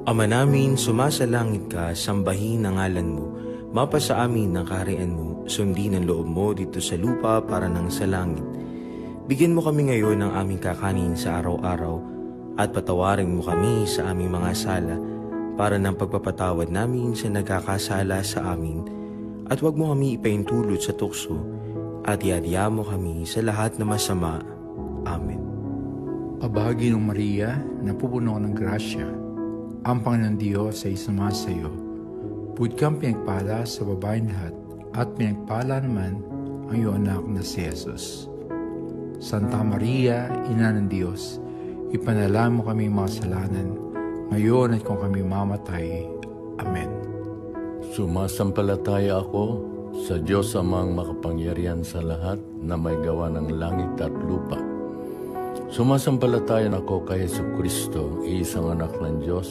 Ama namin, sumasalangit ka, sambahin ang ngalan mo. Mapasa amin ang kaharian mo, sundin ang loob mo dito sa lupa para nang sa langit. Bigyan mo kami ngayon ng aming kakanin sa araw-araw at patawarin mo kami sa aming mga sala para ng pagpapatawad namin sa nagkakasala sa amin. At huwag mo kami ipaintulot sa tukso at iadya mo kami sa lahat na masama. Amen. Pabahagi ng Maria, napupuno ng grasya, ang Panginoon Diyos ay sumasa iyo. Bukod kang pinagpala sa babaeng lahat, at pinagpala naman ang iyong anak na si Jesus. Santa Maria, Ina ng Diyos, ipanalangin mo kami makasalanan, ngayon at kung kami mamatay. Amen. Sumasampalataya ako sa Diyos amang makapangyarihan sa lahat na may gawa ng langit at lupa. Sumasampalataya ako kay Jesucristo, iisang anak ng Diyos,